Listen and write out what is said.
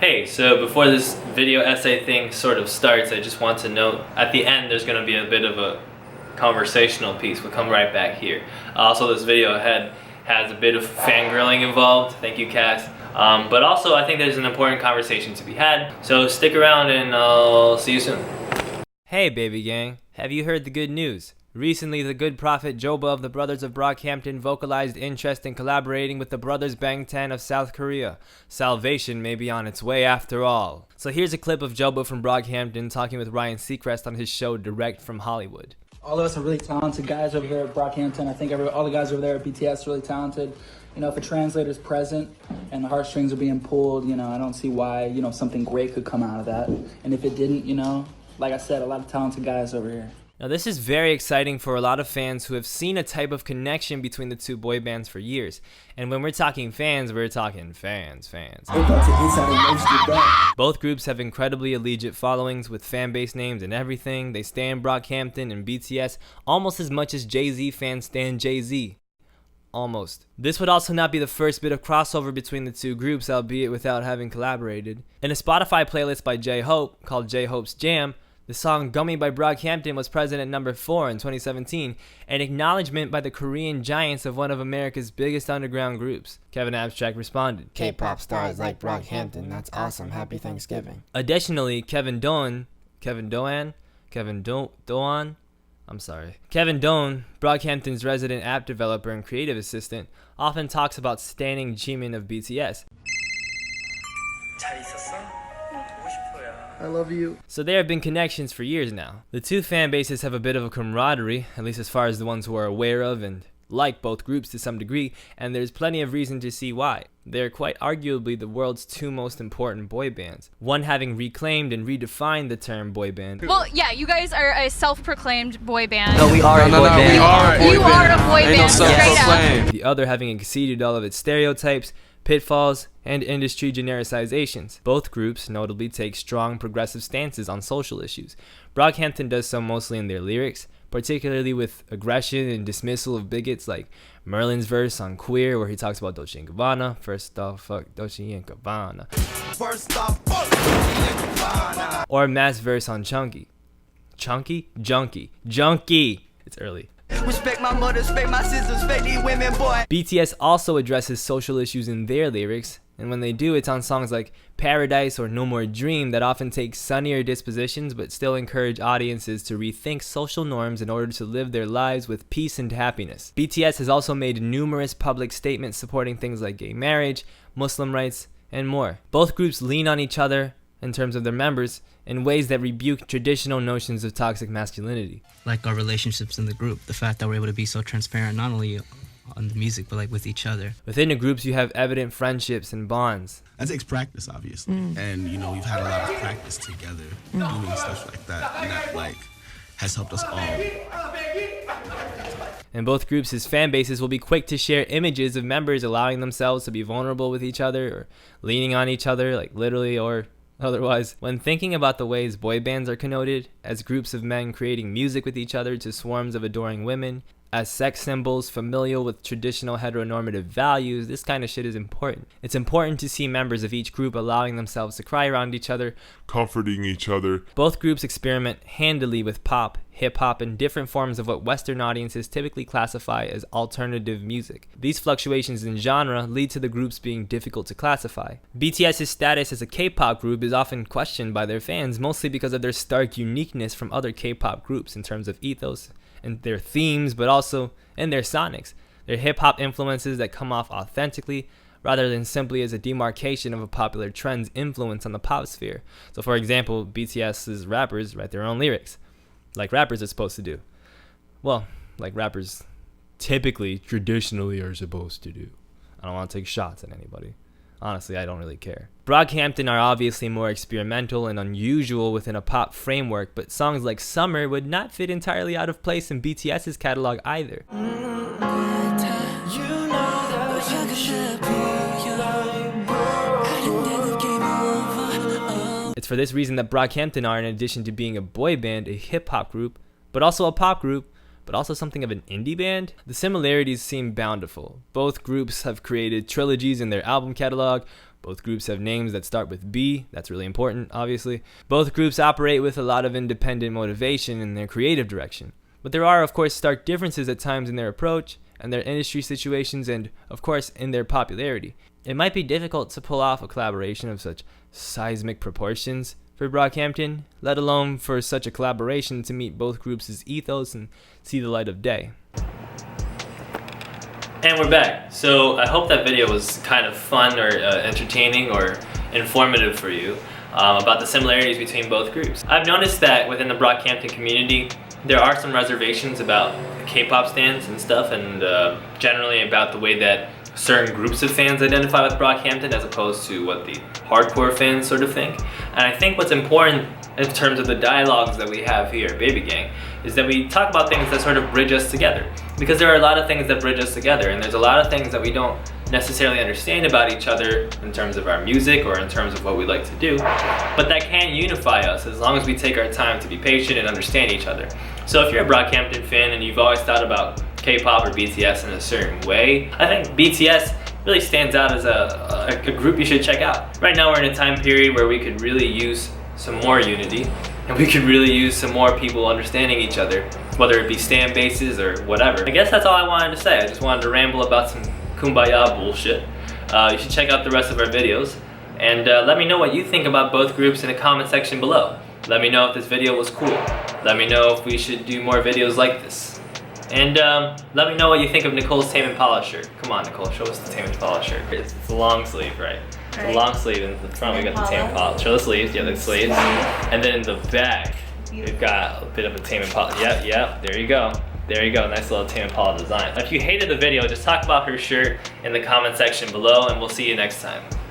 Hey, so before this video essay thing sort of starts, I just want to note at the end there's going to be a bit of a conversational piece. We'll come right back here. Also, this video ahead has a bit of fangirling involved. Thank you, Cass. But also, I think there's an important conversation to be had. So stick around and I'll see you soon. Hey, baby gang. Have you heard the good news? Recently, the good prophet Joba of the Brothers of Brockhampton vocalized interest in collaborating with the Brothers banghampton of South Korea. Salvation may be on its way after all. So here's a clip of Joba from Brockhampton talking with Ryan Seacrest on his show Direct from Hollywood. All of us are really talented guys over there at Brockhampton. I think all the guys over there at BTS are really talented. You know, if a translator's present and the heartstrings are being pulled, you know, I don't see why, you know, something great could come out of that. And if it didn't, you know, like I said, a lot of talented guys over here. Now this is very exciting for a lot of fans who have seen a type of connection between the two boy bands for years. And when we're talking fans, we're talking fans. Both groups have incredibly allegiant followings with fan base names and everything. They stand Brockhampton and BTS almost as much as Jay-Z fans stand Jay-Z. Almost. This would also not be the first bit of crossover between the two groups, albeit without having collaborated. In a Spotify playlist by J-Hope called J-Hope's Jam, the song Gummy by Brockhampton was present at number 4 in 2017, an acknowledgement by the Korean giants of one of America's biggest underground groups. Kevin Abstract responded, K-pop stars like Brockhampton, that's awesome, happy Thanksgiving. Additionally, Kevin Doan, Brockhampton's resident app developer and creative assistant, often talks about standing Jimin of BTS. I love you. So there have been connections for years now. The two fan bases have a bit of a camaraderie, at least as far as the ones who are aware of and like both groups to some degree, and there's plenty of reason to see why. They're quite arguably the world's two most important boy bands, one having reclaimed and redefined the term boy band. Well, yeah, you guys are a self-proclaimed boy band. No, we are a boy band. You are a boy band, straight up. The other having exceeded all of its stereotypes, pitfalls, and industry genericizations. Both groups notably take strong progressive stances on social issues. Brockhampton does so mostly in their lyrics, particularly with aggression and dismissal of bigots like Merlin's verse on Queer, where he talks about Dolce & Gabbana. First off, fuck Dolce & Gabbana. Or Matt's verse on Chunky. Chunky? Junkie. It's early. Respect my mother, respect my sisters, respect these women, boy. BTS also addresses social issues in their lyrics, and when they do, it's on songs like Paradise or No More Dream that often take sunnier dispositions but still encourage audiences to rethink social norms in order to live their lives with peace and happiness. BTS has also made numerous public statements supporting things like gay marriage, Muslim rights, and more. Both groups lean on each other in terms of their members in ways that rebuke traditional notions of toxic masculinity. Like our relationships in the group, the fact that we're able to be so transparent not only on the music but like with each other. Within the groups you have evident friendships and bonds. That takes practice, obviously. And you know, we've had a lot of practice together doing stuff like that, and that like has helped us all. In both groups' fan bases will be quick to share images of members allowing themselves to be vulnerable with each other or leaning on each other, like literally or otherwise. When thinking about the ways boy bands are connoted, as groups of men creating music with each other to swarms of adoring women, as sex symbols familial with traditional heteronormative values, this kind of shit is important. It's important to see members of each group allowing themselves to cry around each other, comforting each other. Both groups experiment handily with pop, hip-hop, and different forms of what Western audiences typically classify as alternative music. These fluctuations in genre lead to the groups being difficult to classify. BTS's status as a K-pop group is often questioned by their fans, mostly because of their stark uniqueness from other K-pop groups in terms of ethos and their themes, but also in their sonics, their hip-hop influences that come off authentically rather than simply as a demarcation of a popular trend's influence on the pop sphere. So for example, BTS's rappers write their own lyrics, like rappers are supposed to do. Well, like rappers typically, traditionally are supposed to do. I don't want to take shots at anybody. Honestly, I don't really care. Brockhampton are obviously more experimental and unusual within a pop framework, but songs like Summer would not fit entirely out of place in BTS's catalog either. It's for this reason that Brockhampton are, in addition to being a boy band, a hip-hop group, but also a pop group, but also something of an indie band. The similarities seem bountiful. Both groups have created trilogies in their album catalog. Both groups have names that start with B. That's really important, obviously. Both groups operate with a lot of independent motivation in their creative direction. But there are, of course, stark differences at times in their approach and their industry situations and, of course, in their popularity. It might be difficult to pull off a collaboration of such seismic proportions for Brockhampton, let alone for such a collaboration to meet both groups' ethos and see the light of day. And we're back. So I hope that video was kind of fun or entertaining or informative for you about the similarities between both groups. I've noticed that within the Brockhampton community, there are some reservations about K-pop stans and stuff, and generally about the way that certain groups of fans identify with Brockhampton as opposed to what the hardcore fans sort of think. And I think what's important in terms of the dialogues that we have here at Baby Gang is that we talk about things that sort of bridge us together. Because there are a lot of things that bridge us together, and there's a lot of things that we don't necessarily understand about each other in terms of our music or in terms of what we like to do, but that can unify us as long as we take our time to be patient and understand each other. So if you're a Brockhampton fan and you've always thought about K-pop or BTS in a certain way, I think BTS really stands out as a group you should check out. Right now we're in a time period where we could really use some more unity, and we could really use some more people understanding each other, whether it be stan bases or whatever. I guess that's all I wanted to say. I just wanted to ramble about some kumbaya bullshit. You should check out the rest of our videos, and let me know what you think about both groups in the comment section below. Let me know if this video was cool. Let me know if we should do more videos like this. And let me know what you think of Nicole's Tame Impala shirt. Come on, Nicole, show us the Tame Impala shirt. It's a long sleeve, right? It's a long sleeve. In the front, we got the Tame Impala. Show the sleeves. Yeah, the sleeves. And then in the back, we've got a bit of a Tame Impala. Yep. There you go. There you go. Nice little Tame Impala design. If you hated the video, just talk about her shirt in the comment section below, and we'll see you next time.